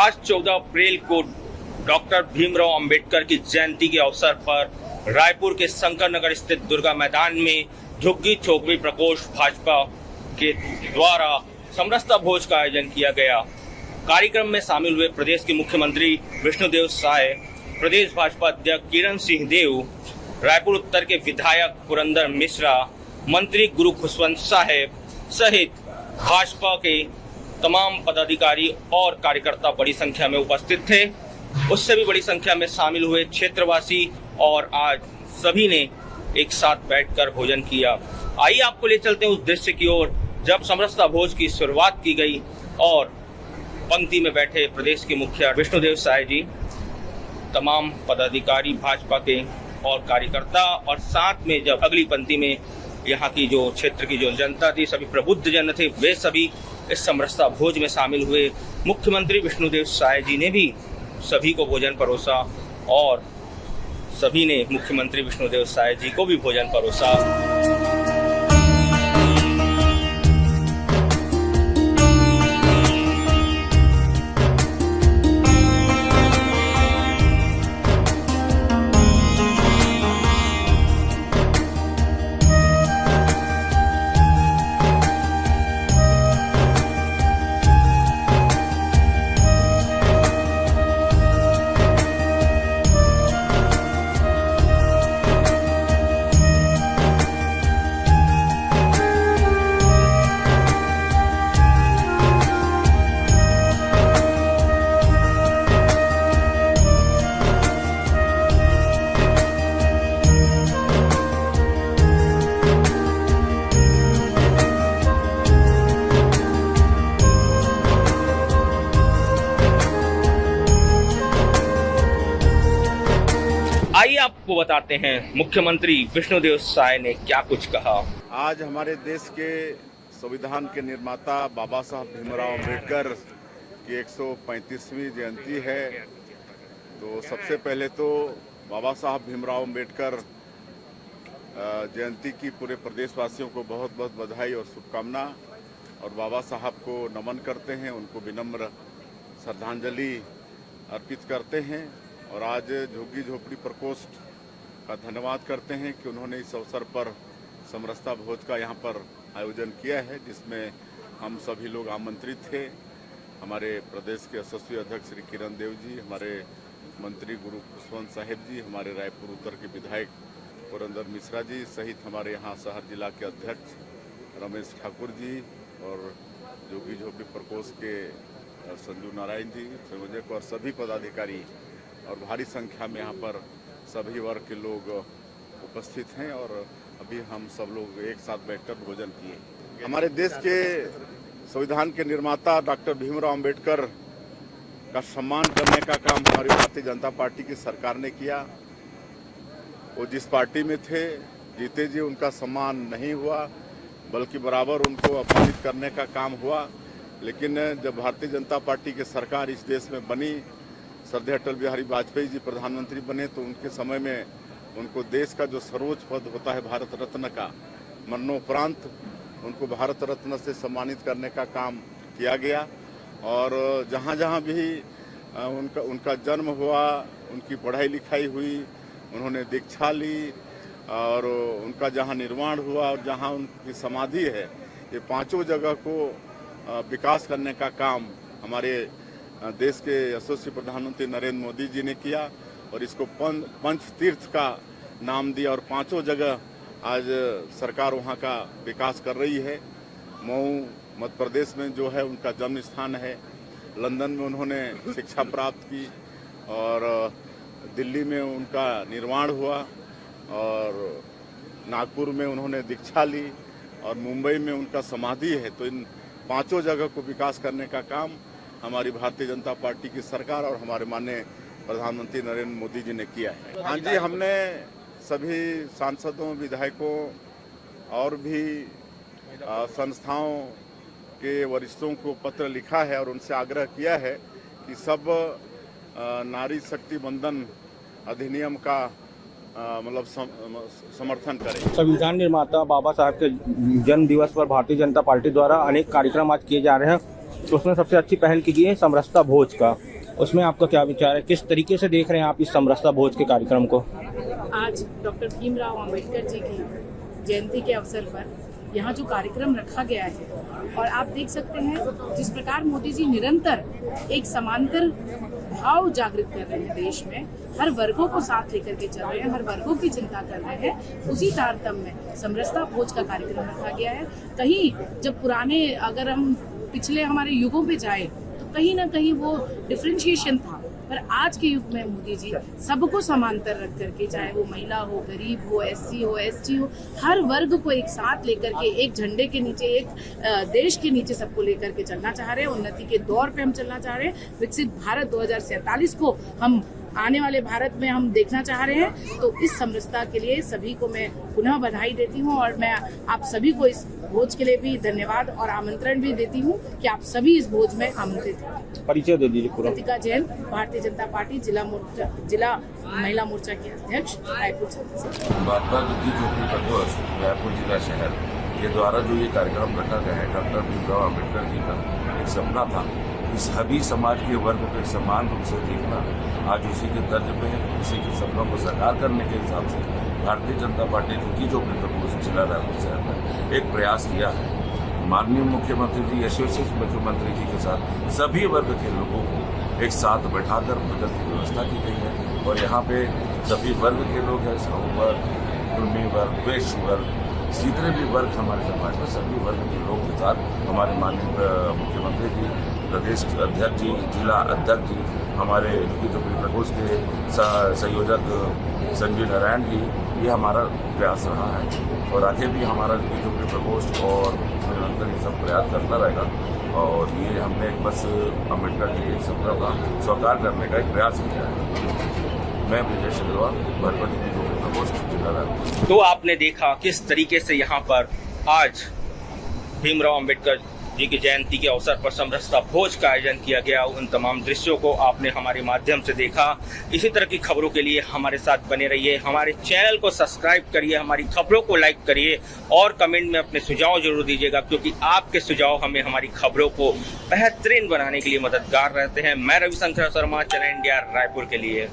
आज 14 अप्रैल को डॉक्टर भीमराव अंबेडकर की जयंती के अवसर पर रायपुर के शंकर नगर स्थित दुर्गा मैदान में झुग्गी झोपड़ी प्रकोष्ठ भाजपा के द्वारा समरसता भोज का आयोजन किया गया। कार्यक्रम में शामिल हुए प्रदेश के मुख्यमंत्री विष्णुदेव साय, प्रदेश भाजपा अध्यक्ष किरण सिंह देव, रायपुर उत्तर के विधायक पुरंदर मिश्रा, मंत्री गुरु खुशवंत साहेब सहित भाजपा के तमाम पदाधिकारी और कार्यकर्ता बड़ी संख्या में उपस्थित थे। उससे भी बड़ी संख्या में शामिल हुए क्षेत्रवासी और आज सभी ने एक साथ बैठकर भोजन किया। आइए आपको ले चलते हैं उस दृश्य की ओर जब समरसता भोज की शुरुआत की गई और पंक्ति में बैठे प्रदेश के मुखिया विष्णुदेव साय जी, तमाम पदाधिकारी भाजपा के और कार्यकर्ता, और साथ में जब अगली पंक्ति में यहाँ की जो क्षेत्र की जो जनता थी, सभी प्रबुद्ध जन थे, वे सभी इस समरसता भोज में शामिल हुए। मुख्यमंत्री विष्णुदेव साय जी ने भी सभी को भोजन परोसा और सभी ने मुख्यमंत्री विष्णुदेव साय जी को भी भोजन परोसा। आइए आपको बताते हैं मुख्यमंत्री विष्णुदेव साय ने क्या कुछ कहा। आज हमारे देश के संविधान के निर्माता बाबा साहब भीमराव अंबेडकर की 135वीं जयंती है। तो सबसे पहले तो बाबा साहब भीमराव अंबेडकर जयंती की पूरे प्रदेशवासियों को बहुत बहुत बधाई और शुभकामना, और बाबा साहब को नमन करते हैं, उनको विनम्र श्रद्धांजलि अर्पित करते हैं। और आज झुग्गी झोपड़ी प्रकोष्ठ का धन्यवाद करते हैं कि उन्होंने इस अवसर पर समरसता भोज का यहाँ पर आयोजन किया है, जिसमें हम सभी लोग आमंत्रित थे। हमारे प्रदेश के यशस्वी अध्यक्ष श्री किरण देव जी, हमारे मंत्री गुरु खुशवंत साहेब जी, हमारे रायपुर उत्तर के विधायक पुरंदर मिश्रा जी सहित हमारे यहाँ शहर जिला के अध्यक्ष रमेश ठाकुर जी और झुग्गी झोपड़ी प्रकोष्ठ के संजू नारायण जी संयोजक और सभी पदाधिकारी और भारी संख्या में यहाँ पर सभी वर्ग के लोग उपस्थित हैं। और अभी हम सब लोग एक साथ बैठकर भोजन किए। हमारे देश के संविधान के निर्माता डॉक्टर भीमराव अंबेडकर का सम्मान करने का काम हमारी भारतीय जनता पार्टी की सरकार ने किया। वो जिस पार्टी में थे, जीते जी उनका सम्मान नहीं हुआ, बल्कि बराबर उनको अपमानित करने का काम हुआ। लेकिन जब भारतीय जनता पार्टी की सरकार इस देश में बनी, श्रद्धेय अटल बिहारी वाजपेयी जी प्रधानमंत्री बने, तो उनके समय में उनको देश का जो सर्वोच्च पद होता है भारत रत्न का, मरणोपरांत उनको भारत रत्न से सम्मानित करने का काम किया गया। और जहाँ जहाँ भी उनका जन्म हुआ, उनकी पढ़ाई लिखाई हुई, उन्होंने दीक्षा ली, और उनका जहाँ निर्माण हुआ और जहाँ उनकी समाधि है, ये पांचों जगह को विकास करने का काम हमारे देश के यशस्वी प्रधानमंत्री नरेंद्र मोदी जी ने किया। और इसको पंच तीर्थ का नाम दिया और पांचों जगह आज सरकार वहाँ का विकास कर रही है। मऊ मध्य प्रदेश में जो है उनका जन्म स्थान है, लंदन में उन्होंने शिक्षा प्राप्त की, और दिल्ली में उनका निर्माण हुआ, और नागपुर में उन्होंने दीक्षा ली, और मुंबई में उनका समाधि है। तो इन पांचों जगह को विकास करने का काम हमारी भारतीय जनता पार्टी की सरकार और हमारे माननीय प्रधानमंत्री नरेंद्र मोदी जी ने किया है। हाँ जी, हमने सभी सांसदों, विधायकों और भी संस्थाओं के वरिष्ठों को पत्र लिखा है और उनसे आग्रह किया है कि सब नारी शक्ति बंधन अधिनियम का मतलब समर्थन करें। संविधान निर्माता बाबा साहब के जन्म दिवस पर भारतीय जनता पार्टी द्वारा अनेक कार्यक्रम आज किए जा रहे हैं। तो उसमें सबसे अच्छी पहल की गई है समरसता भोज का। उसमें आपका क्या विचार है, किस तरीके से देख रहे हैं आप इस समरसता भोज के कार्यक्रम को? आज डॉक्टर भीमराव अंबेडकर जी की जयंती के अवसर पर यहाँ जो कार्यक्रम रखा गया है, और आप देख सकते हैं जिस प्रकार मोदी जी निरंतर एक समांतर भाव जागृत कर रहे हैं देश में, हर वर्गों को साथ लेकर के चल रहे हैं, हर वर्गों की चिंता कर रहे हैं, उसी तारतम्य में समरसता भोज का कार्यक्रम रखा गया है। कहीं जब पुराने, अगर हम पिछले हमारे युगों पे जाए तो कहीं ना कहीं वो डिफरेंशिएशन था, पर आज के युग में मोदी जी सबको समांतर रख करके, चाहे वो महिला हो, गरीब हो, एससी हो, एसटी हो, हर वर्ग को एक साथ लेकर के एक झंडे के नीचे, एक देश के नीचे सबको लेकर के चलना चाह रहे हैं। उन्नति के दौर पे हम चलना चाह रहे हैं। विकसित भारत 2047 को हम आने वाले भारत में हम देखना चाह रहे हैं। तो इस समरसता के लिए सभी को मैं पुनः बधाई देती हूँ, और मैं आप सभी को इस भोज के लिए भी धन्यवाद और आमंत्रण भी देती हूँ कि आप सभी इस भोज में आमंत्रित हैं। परिचय दे दीजिए पूरा। कृतिका जैन, भारतीय जनता पार्टी जिला महिला मोर्चा की अध्यक्ष, रायपुर छत्तीसगढ़। महात्मा गांधी ज्योति प्रकोष्ठ रायपुर जिला शहर के द्वारा जो ये कार्यक्रम रखा गया है, डॉक्टर भीमराव अम्बेडकर जी का एक सपना था कि सभी समाज के वर्ग को समान रूप से देखना। आज उसी के तर्ज पे, उसी के सपनों को साकार करने के हिसाब से भारतीय जनता पार्टी ज्योति ज्योति प्रकोष्ठ जिला रायपुर शहर में एक प्रयास किया है। माननीय मुख्यमंत्री जी, यशस्वी मुख्यमंत्री जी के साथ सभी वर्ग के लोगों को एक साथ बैठाकर भोजन की व्यवस्था की गई है, और यहाँ पे सभी वर्ग के लोग हैं, साहू वर्ग, कुर्मी वर्ग, वैश्य वर्ग, जितने भी वर्ग हमारे समाज में, सभी वर्ग के लोग के साथ हमारे माननीय मुख्यमंत्री जी, प्रदेश अध्यक्ष जी, जिला अध्यक्ष जी, हमारे जो प्रकोष्ठ के संयोजक संजय नारायण जी, ये हमारा प्रयास रहा है, और आगे भी हमारा जो प्रकोष्ठ और निरंतर ये सब प्रयास करता रहेगा। और ये हमने एक बस अम्बेडकर जी के सपना का साकार करने का एक प्रयास किया है। मैं ब्रजेश अग्रवाल, भाजपा जो प्रकोष्ठ जिला रायपुर। तो आपने देखा किस तरीके से यहाँ पर आज भीमराव अंबेडकर जी की जयंती के अवसर पर समरसता भोज का आयोजन किया गया। उन तमाम दृश्यों को आपने हमारे माध्यम से देखा। इसी तरह की खबरों के लिए हमारे साथ बने रहिए, हमारे चैनल को सब्सक्राइब करिए, हमारी खबरों को लाइक करिए, और कमेंट में अपने सुझाव जरूर दीजिएगा, क्योंकि आपके सुझाव हमें हमारी खबरों को बेहतरीन बनाने के लिए मददगार रहते हैं। मैं रविशंकर शर्मा, चैनल इंडिया रायपुर के लिए।